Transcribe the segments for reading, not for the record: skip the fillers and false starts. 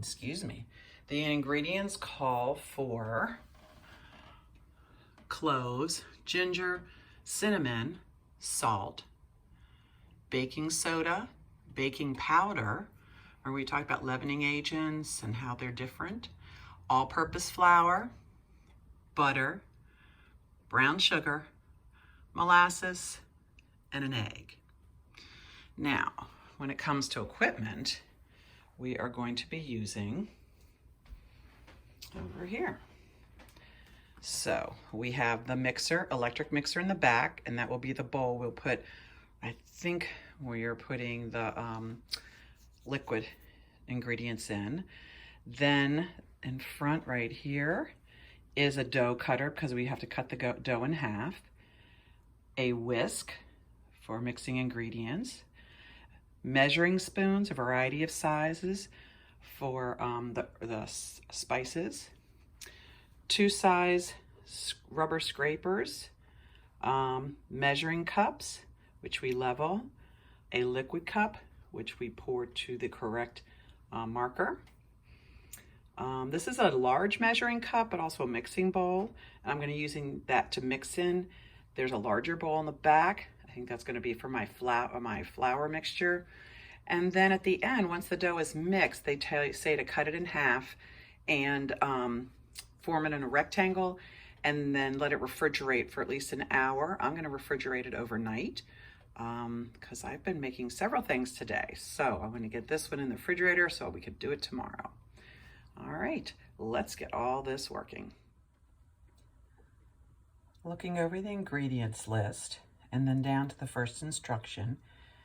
excuse me. The ingredients call for cloves, ginger, cinnamon, salt, baking soda, baking powder, where we talk about leavening agents and how they're different, all-purpose flour, butter, brown sugar, molasses, and an egg. Now, when it comes to equipment, we are going to be using over here. So we have the mixer, electric mixer in the back, and that will be the bowl we'll put, I think we are putting the liquid ingredients in. Then in front right here is a dough cutter because we have to cut the dough in half, a whisk for mixing ingredients, measuring spoons, a variety of sizes for the spices, 2 size rubber scrapers, measuring cups, which we level, a liquid cup, which we pour to the correct marker. This is a large measuring cup, but also a mixing bowl. And I'm going to using that to mix in. There's a larger bowl in the back. I think that's going to be for my flour mixture. And then at the end, once the dough is mixed, they say to cut it in half and form it in a rectangle and then let it refrigerate for at least an hour. I'm going to refrigerate it overnight because I've been making several things today. So I'm going to get this one in the refrigerator so we could do it tomorrow. All right, let's get all this working. Looking over the ingredients list and then down to the first instruction,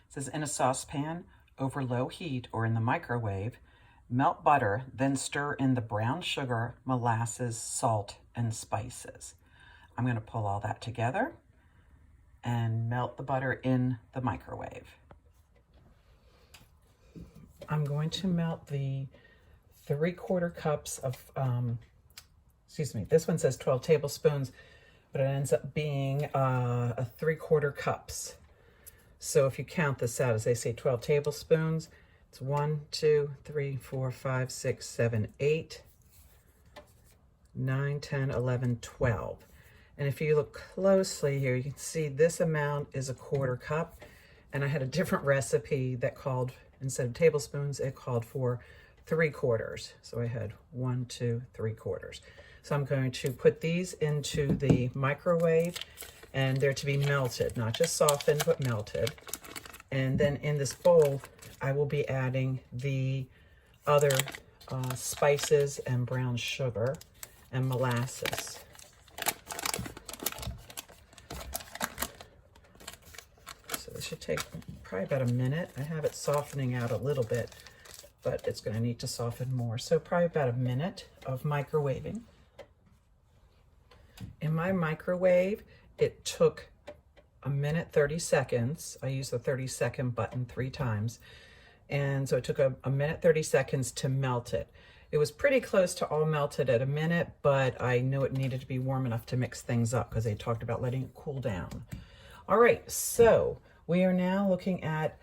it says in a saucepan over low heat or in the microwave, melt butter, then stir in the brown sugar, molasses, salt, and spices. I'm going to pull all that together and melt the butter in the microwave. I'm going to melt the 3/4 cups of, this one says 12 tablespoons, but it ends up being a 3/4 cups. So if you count this out, as they say 12 tablespoons, it's 1, 2, 3, 4, 5, 6, 7, 8, 9, 10, 11, 12. And if you look closely here, you can see this amount is a 1/4 cup. And I had a different recipe that called, instead of tablespoons, it called for 3/4. So I had 1, 2, 3/4. So I'm going to put these into the microwave and they're to be melted, not just softened, but melted. And then in this bowl, I will be adding the other spices and brown sugar and molasses. So this should take probably about a minute. I have it softening out a little bit, but it's going to need to soften more. So probably about a minute of microwaving. In my microwave, it took 1 minute 30 seconds. I used the 30-second button 3 times. And so it took a 1 minute 30 seconds to melt it. It was pretty close to all melted at a minute, but I knew it needed to be warm enough to mix things up because they talked about letting it cool down. All right, so we are now looking at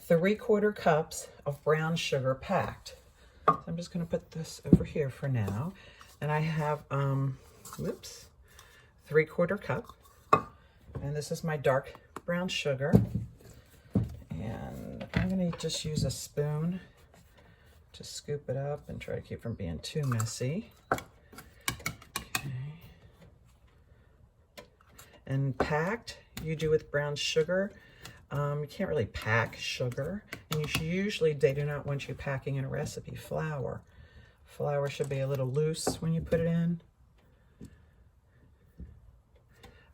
3/4 cups of brown sugar packed. So I'm just going to put this over here for now. And I have, 3/4 cup. And this is my dark brown sugar. And I'm going to just use a spoon to scoop it up and try to keep from being too messy. Okay. And packed, you do with brown sugar. You can't really pack sugar. And usually they do not want you packing in a recipe flour. Flour should be a little loose when you put it in.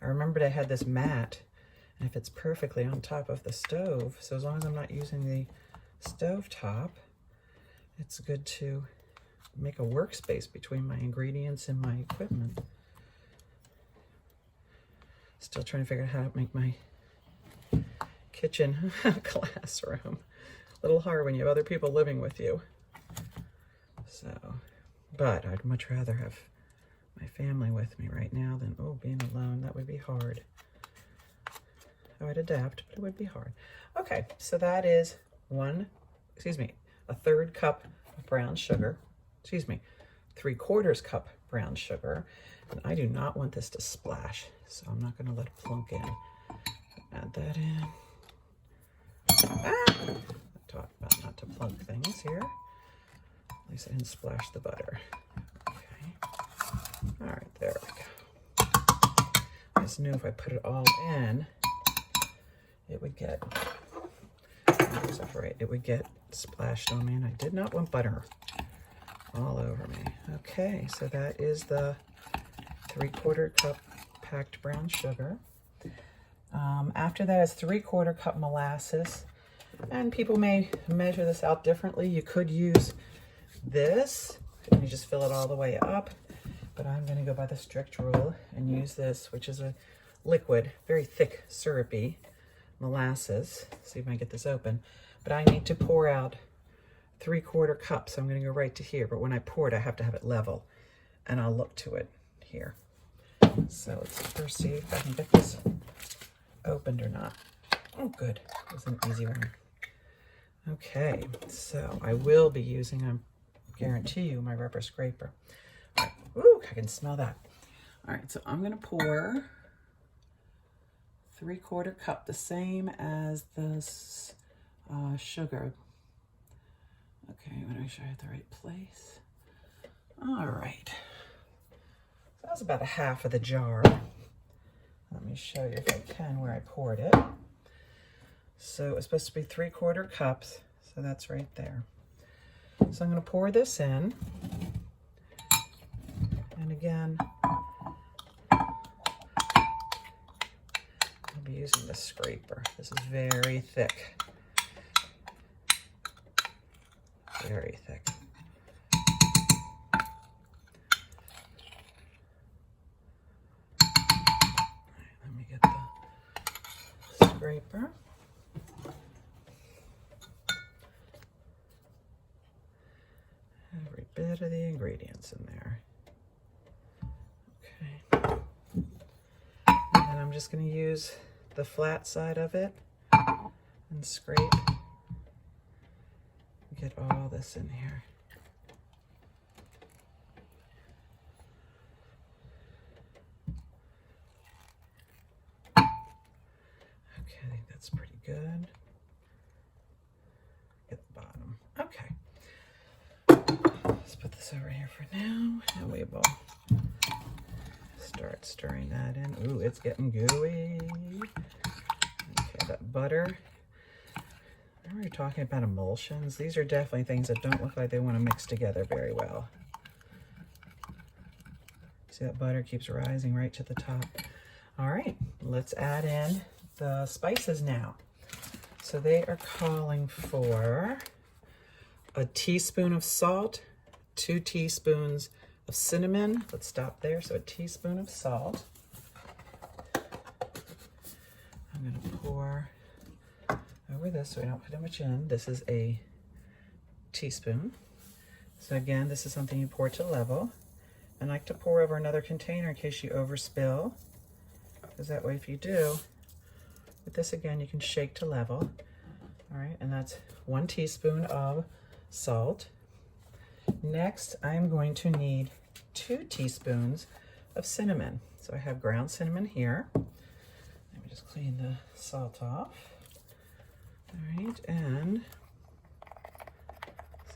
I remembered I had this mat, and if it's perfectly on top of the stove, so as long as I'm not using the stove top, it's good to make a workspace between my ingredients and my equipment. Still trying to figure out how to make my kitchen classroom. A little hard when you have other people living with you. So, but I'd much rather have my family with me right now than, being alone. That would be hard. I would adapt, but it would be hard. Okay, so that is a 1/3 cup of brown sugar excuse me, 3/4 cup brown sugar. And I do not want this to splash, so I'm not gonna let it plunk in. Add that in. I talked about not to plunk things here. At least I didn't splash the butter. Okay. All right, there we go. I just knew if I put it all in, it would get, it would get splashed on me, and I did not want butter all over me. Okay, so that is the 3/4 cup packed brown sugar. After that is 3/4 cup molasses, and people may measure this out differently. You could use this and you just fill it all the way up, but I'm going to go by the strict rule and use this, which is a liquid, very thick, syrupy molasses. See if I can get this open. But I need to pour out 3/4 cups. So I'm going to go right to here, but when I pour it, I have to have it level, and I'll look to it here. So let's first see if I can get this opened or not. Oh, good. It was an easy one. Okay, so I will be using, I guarantee you, my rubber scraper. All right. Ooh, I can smell that. All right, so I'm going to pour 3/4 cup, the same as the sugar. Okay, I'm going to make sure I have the right place. All right. So that was about a half of the jar. Let me show you if I can where I poured it. So it was supposed to be 3/4 cups, so that's right there. So I'm going to pour this in. And again, I'll be using the scraper. This is very thick. Very thick. Let me get the scraper. Every bit of the ingredients in there. Okay. And then I'm just going to use the flat side of it and scrape. Get all this in here. Okay, I think that's pretty good. Get the bottom. Okay. Let's put this over here for now, and we will start stirring that in. Ooh, it's getting gooey. Okay, that butter. Remember, you're talking about emulsions. These are definitely things that don't look like they want to mix together very well. See, that butter keeps rising right to the top. All right, let's add in the spices now. So they are calling for a teaspoon of salt, 2 teaspoons of cinnamon. Let's stop there. So a teaspoon of salt. I'm going to pour over this so I don't put too much in. This is a teaspoon. So again, this is something you pour to level. I like to pour over another container in case you overspill, because that way if you do, with this again, you can shake to level. All right, and that's 1 teaspoon of salt. Next, I'm going to need 2 teaspoons of cinnamon. So I have ground cinnamon here. Let me just clean the salt off. All right, and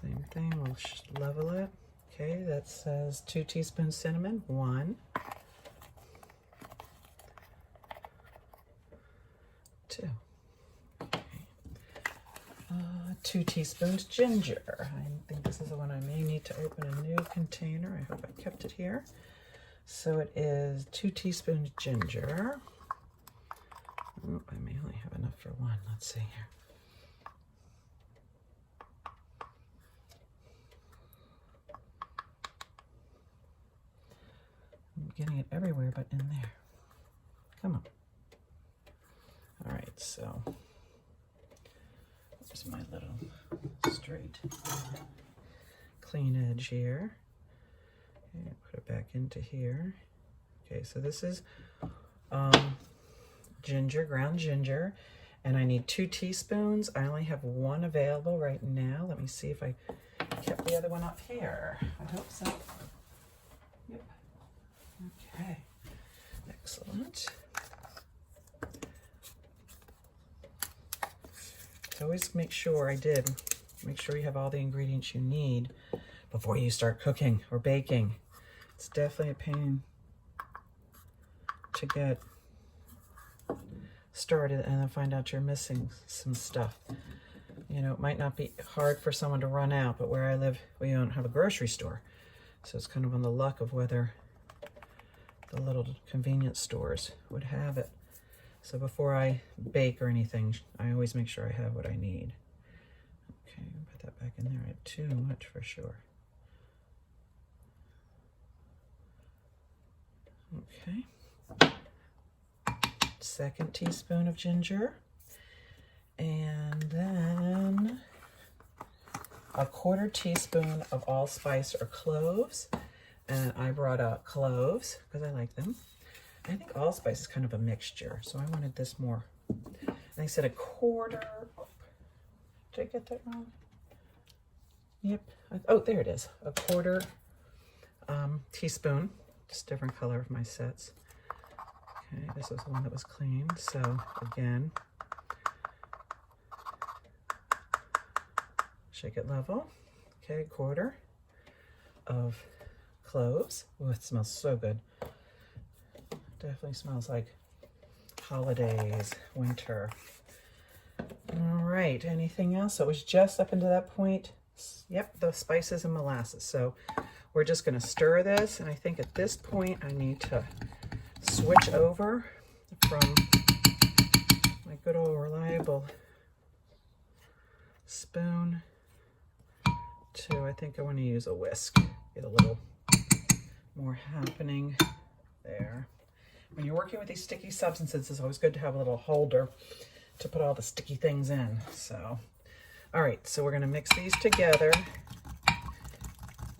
same thing, we'll level it. Okay, that says 2 teaspoons cinnamon, 1, 2. Okay. 2 teaspoons ginger. I think this is the one I may need to open a new container. I hope I kept it here. So it is 2 teaspoons ginger. Oh, I may only have enough for 1. Let's see here. I'm getting it everywhere but in there. Come on. All right, so there's my little straight clean edge here. Okay, put it back into here. Okay, so this is ginger, ground ginger, and I need 2 teaspoons. I only have 1 available right now. Let me see if I kept the other one up here. I hope so. Yep. Okay. Excellent. So always make sure make sure you have all the ingredients you need before you start cooking or baking. It's definitely a pain to get started and then find out you're missing some stuff. You know, it might not be hard for someone to run out, but where I live, we don't have a grocery store. So it's kind of on the luck of whether the little convenience stores would have it. So before I bake or anything, I always make sure I have what I need. Okay, put that back in there. I had too much for sure. Okay. 2nd teaspoon of ginger. And then a 1/4 teaspoon of allspice or cloves. And I brought out cloves because I like them. I think allspice is kind of a mixture, so I wanted this more. And I said 1/4. Did I get that wrong? Yep. Oh, there it is. 1/4 teaspoon. Just different color of my sets. Okay, this was the one that was clean. So again, shake it level. Okay, 1/4 of cloves. Oh, it smells so good. Definitely smells like holidays, winter. All right, anything else? So it was just up into that point. Yep, the spices and molasses. So we're just gonna stir this. And I think at this point, I need to switch over from my good old reliable spoon to, I think I want to use a whisk. Get a little more happening there. When you're working with these sticky substances, it's always good to have a little holder to put all the sticky things in. So, all right, so we're gonna mix these together.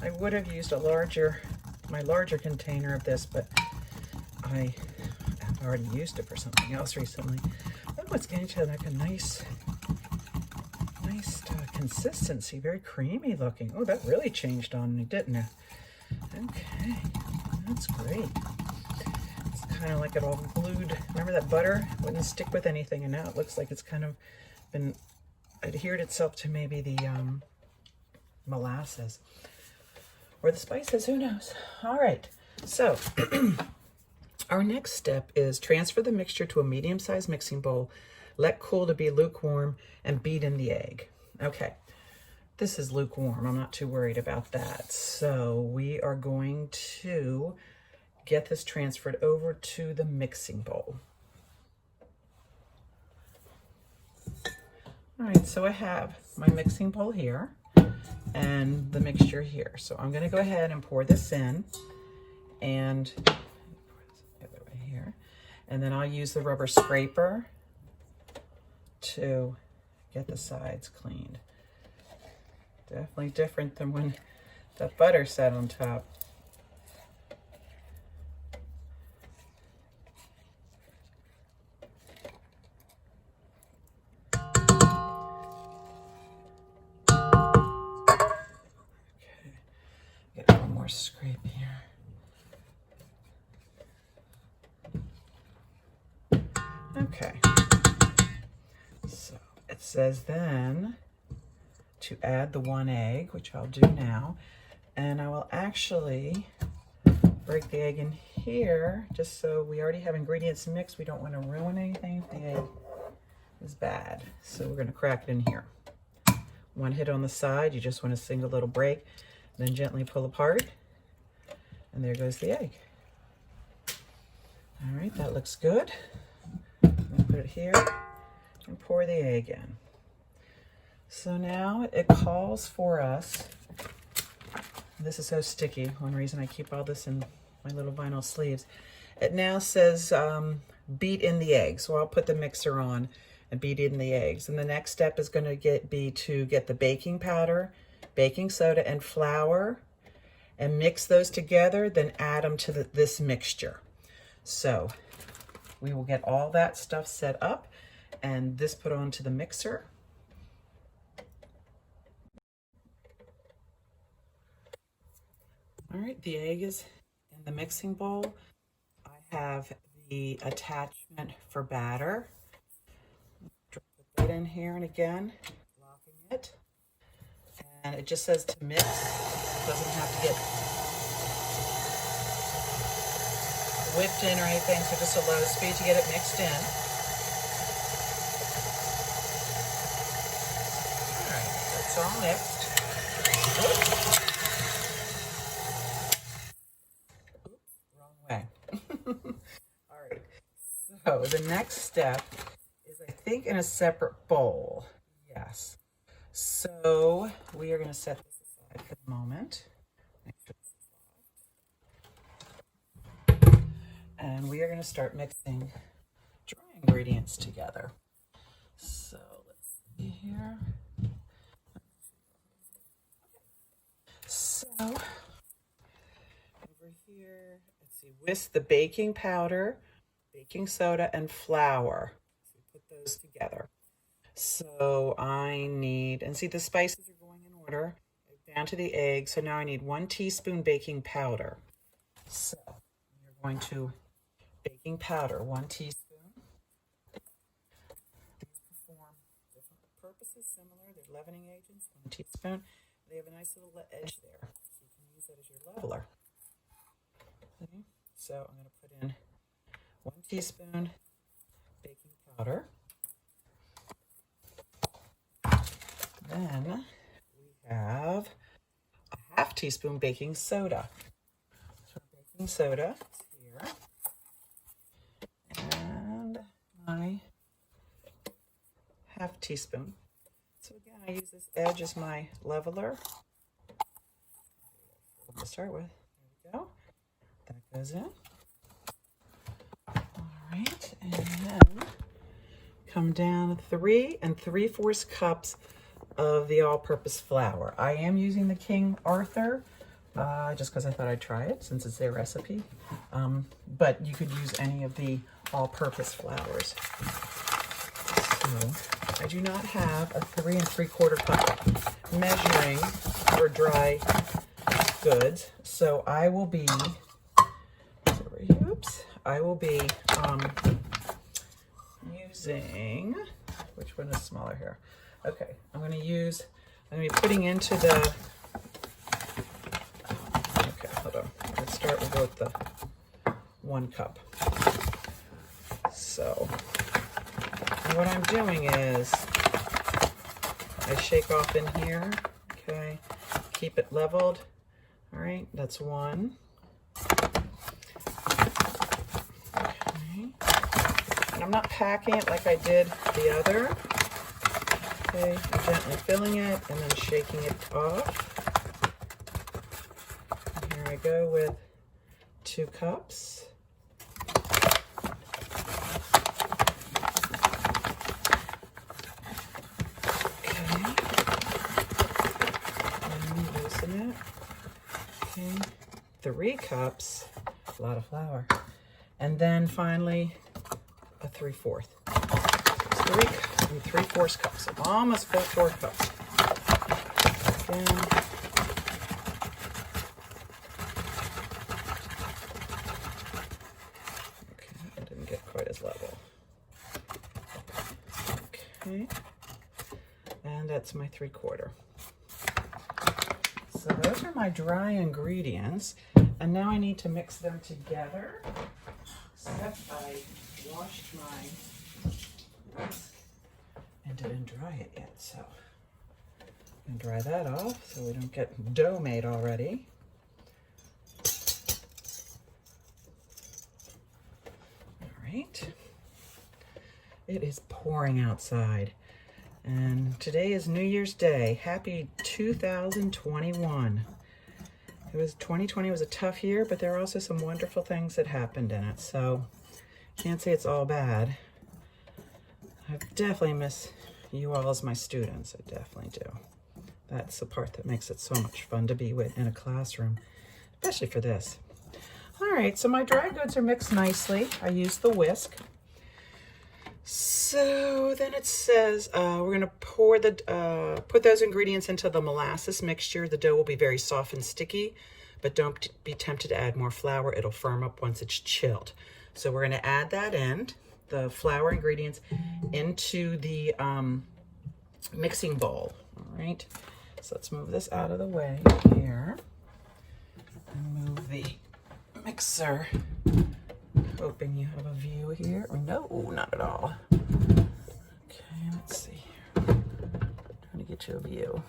I would have used my larger container of this, but I have already used it for something else recently. Oh, it's getting to like a nice consistency, very creamy looking. Oh, that really changed on me, didn't it? Okay, that's great. It's kind of like it all glued. Remember that butter wouldn't stick with anything, and now it looks like it's kind of been adhered itself to maybe the molasses or the spices, who knows. All right, so our next step is transfer the mixture to a medium-sized mixing bowl, let cool to be lukewarm, and beat in the egg. Okay, this is lukewarm. I'm not too worried about that. So we are going to get this transferred over to the mixing bowl. All right, so I have my mixing bowl here and the mixture here. So I'm gonna go ahead and pour this in, and pour this the other way here. And then I'll use the rubber scraper to get the sides cleaned. Definitely different than when the butter sat on top. Okay, get one more scrape here. Okay, so it says then to add the 1 egg, which I'll do now. And I will actually break the egg in here, just so we already have ingredients mixed. We don't want to ruin anything if the egg is bad. So we're going to crack it in here. 1 hit on the side, you just want a single little break, then gently pull apart. And there goes the egg. All right, that looks good. I'm going to put it here and pour the egg in. So now it calls for us, this is so sticky, one reason I keep all this in my little vinyl sleeves. It now says beat in the eggs. So I'll put the mixer on and beat in the eggs. And the next step is going to be to get the baking powder, baking soda, and flour, and mix those together, then add them to this mixture. So we will get all that stuff set up and this put onto the mixer. All right, the egg is in the mixing bowl. I have the attachment for batter. Put that in here, and again, locking it. And it just says to mix. It doesn't have to get whipped in or anything, so just a low speed to get it mixed in. All right, that's all mixed. Oops, wrong way. All right, so the next step is, I think, in a separate bowl. Yes. So we are going to set this aside for the moment. And we are going to start mixing dry ingredients together. So let's see here. So over here, let's see, whisk the baking powder, baking soda, and flour. So we put those together. So I need, and see the spices are going in order, down to the egg. So now I need 1 teaspoon baking powder. So we're going to baking powder, 1 teaspoon. These perform different purposes, similar. They're leavening agents, 1 teaspoon. They have a nice little edge there, so you can use that as your leveler. Okay. So I'm going to put in 1 teaspoon baking powder. Then we have a 1/2 teaspoon baking soda. So baking soda is here. And my 1/2 teaspoon. So again, I use this edge as my leveler. To start with. There we go. That goes in. All right, and then come down 3 3/4 cups of the all-purpose flour. I am using the King Authur just because I thought I'd try it since it's their recipe. But you could use any of the all-purpose flours. So I do not have a 3 3/4 cup measuring for dry goods. So I will be, I will be using, which one is smaller here? Okay, I'm going to be putting into the, okay, hold on. Let's start, we'll go with the 1 cup. So, and what I'm doing is, I shake off in here, okay, keep it leveled. All right, that's 1. Okay, and I'm not packing it like I did the other. Okay, I'm gently filling it and then shaking it off. And here I go with 2 cups. Okay, and loosen it. Okay, 3 cups, a lot of flour. And then finally, a 3/4. 3/4 cups, so almost full 4 cups. Again. Okay, I didn't get quite as level. Okay, and that's my 3/4. So those are my dry ingredients, and now I need to mix them together. Except I washed my whisk and didn't dry it yet, so I'm gonna dry that off so we don't get dough made already. All right, it is pouring outside, and today is New Year's Day. Happy 2021. 2020 was a tough year, but there are also some wonderful things that happened in it, so can't say it's all bad. I definitely miss you all as my students. I definitely do. That's the part that makes it so much fun to be with in a classroom, especially for this. All right, so my dry goods are mixed nicely. I used the whisk. So then it says we're going to put those ingredients into the molasses mixture. The dough will be very soft and sticky, but don't be tempted to add more flour. It'll firm up once it's chilled. So we're gonna add that in, the flour ingredients, into the mixing bowl, all right? So let's move this out of the way here and move the mixer. Hoping you have a view here. No, not at all. Okay, let's see. Trying to get you a view.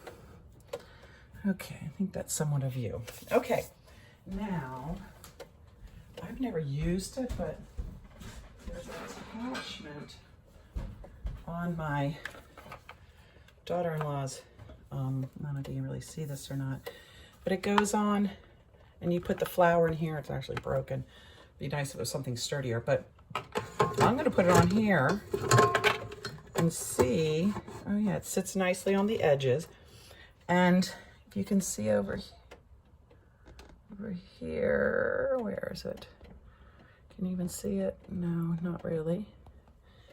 Okay, I think that's somewhat a view. Okay, now, I've never used it, but there's an attachment on my daughter-in-law's, I don't know if you can really see this or not, but it goes on and you put the flour in here. It's actually broken. It'd be nice if it was something sturdier, but I'm going to put it on here and see. Oh yeah, it sits nicely on the edges. And if you can see over here, where is it? Can you even see it? No, not really.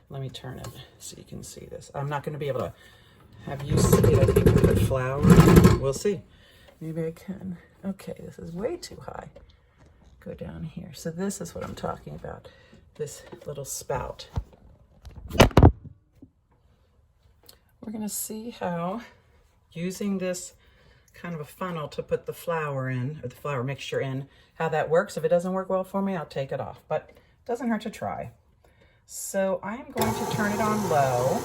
Let me turn it so you can see this. I'm not going to be able to have you see it. I think with the flour. We'll see. Maybe I can. Okay, this is way too high. Go down here. So this is what I'm talking about, this little spout. We're going to see how using this kind of a funnel to put the flour in, or the flour mixture in, how that works. If it doesn't work well for me, I'll take it off, but it doesn't hurt to try. So I'm going to turn it on low,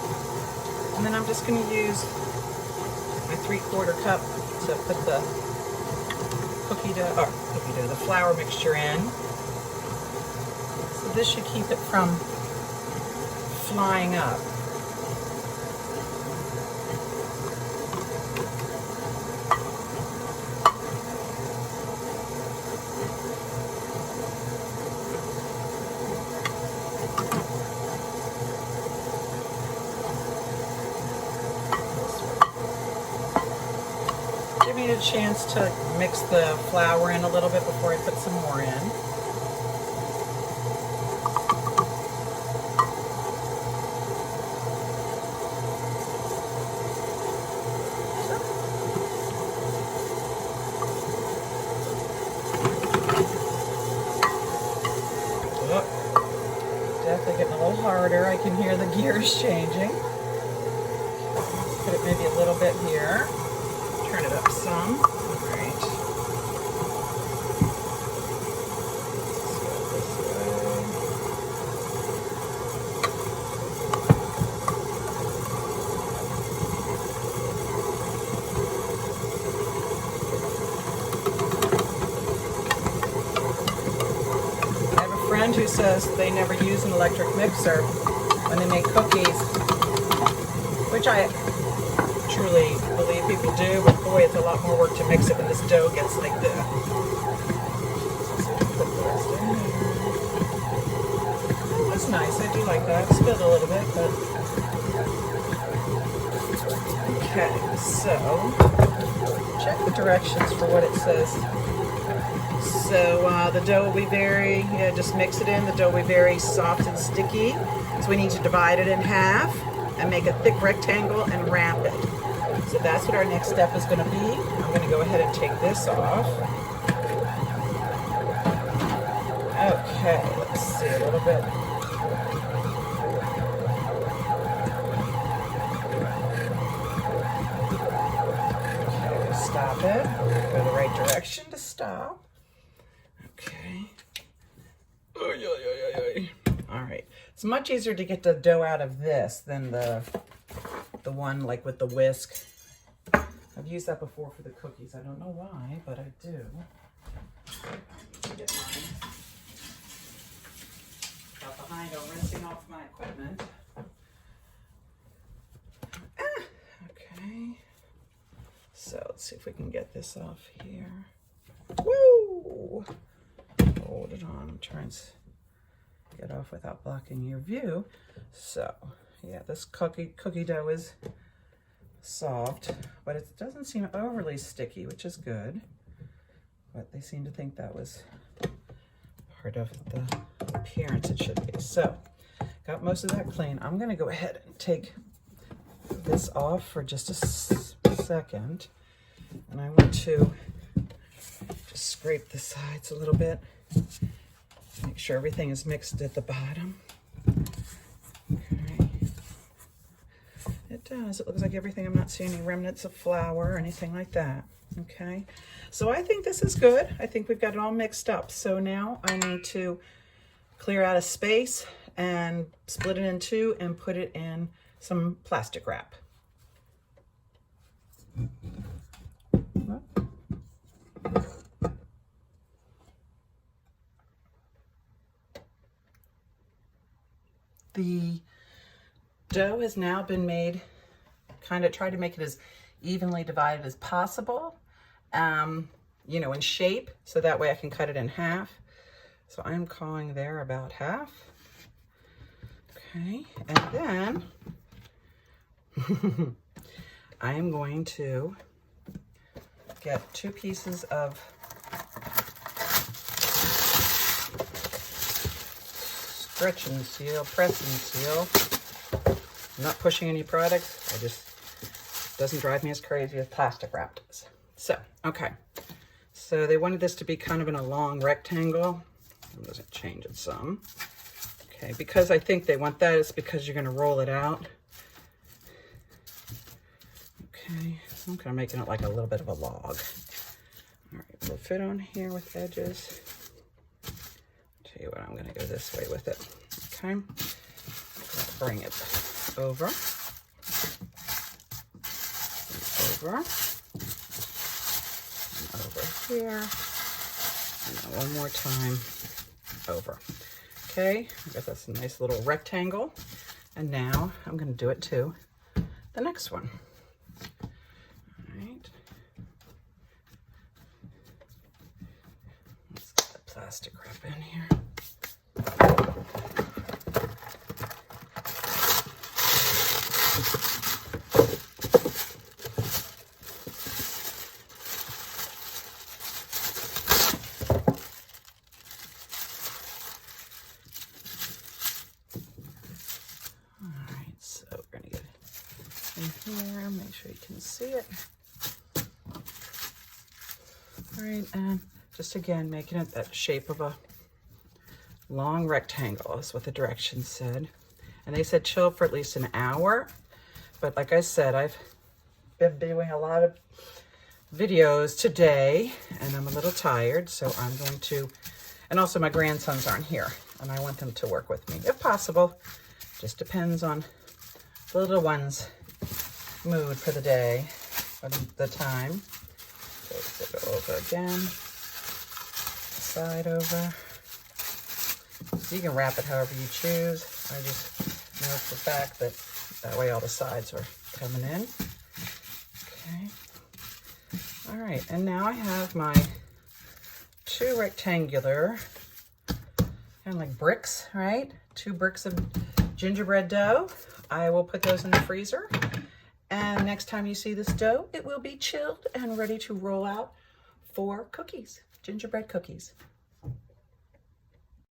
and then I'm just going to use my 3/4 cup to put the the flour mixture in. So this should keep it from flying up. Give me a chance to mix the flour in a little bit before I put some more in. Definitely getting a little harder. I can hear the gears changing. Put it maybe a little bit here. Turn it up some. All right. Let's go this way. I have a friend who says they never use an electric mixer when they make cookies, which I truly believe people do, but boy, it's a lot more work to mix it when this dough gets like this. That's nice. I do like that. Spilled a little bit, but okay. So check the directions for what it says. So the dough will be very, just mix it in. The dough will be very soft and sticky. So we need to divide it in half and make a thick rectangle and wrap it. So that's what our next step is going to be. I'm going to go ahead and take this off. Okay, let's see a little bit. Okay, stop it. Go the right direction to stop. Okay. All right. It's much easier to get the dough out of this than the one like with the whisk. I've used that before for the cookies. I don't know why, but I do. Get mine. Got behind on rinsing off my equipment. Okay. So let's see if we can get this off here. Woo! Hold it on. I'm trying to get off without blocking your view. So, yeah, this cookie dough is soft, but it doesn't seem overly sticky, which is good. But they seem to think that was part of the appearance it should be. So, got most of that clean. I'm going to go ahead and take this off for just a second. And I want to just scrape the sides a little bit. Make sure everything is mixed at the bottom. Okay. It does. It looks like everything. I'm not seeing any remnants of flour or anything like that. Okay. So I think this is good. I think we've got it all mixed up. So now I need to clear out a space and split it in two and put it in some plastic wrap. The dough has now been made, kind of try to make it as evenly divided as possible, you know, in shape, so that way I can cut it in half. So I'm calling there about half. Okay, and then I am going to get 2 pieces of stretch and seal, press and seal. I'm not pushing any products. Doesn't drive me as crazy as plastic wrap does. So, okay. So they wanted this to be kind of in a long rectangle. I'm going to change it some. Okay, because I think they want that, it's because you're going to roll it out. Okay, I'm kind of making it like a little bit of a log. All right, we'll fit on here with edges. Tell you what, I'm going to go this way with it. Okay, bring it over, and over here, and then one more time over. Okay, I got this nice little rectangle, and now I'm going to do it to the next one. All right, let's get the plastic wrap in here. Here, make sure you can see it. All right, and just again, making it that shape of a long rectangle is what the directions said. And they said chill for at least an hour. But like I said, I've been doing a lot of videos today and I'm a little tired, so I'm going to, and also my grandsons aren't here and I want them to work with me if possible. Just depends on the little ones' mood for the day or the time. So go over again, side over. So you can wrap it however you choose. I just know for a fact that way all the sides are coming in. Okay. All right, and now I have my 2 rectangular, kind of like bricks, right? 2 bricks of gingerbread dough. I will put those in the freezer. And next time you see this dough, it will be chilled and ready to roll out for cookies, gingerbread cookies.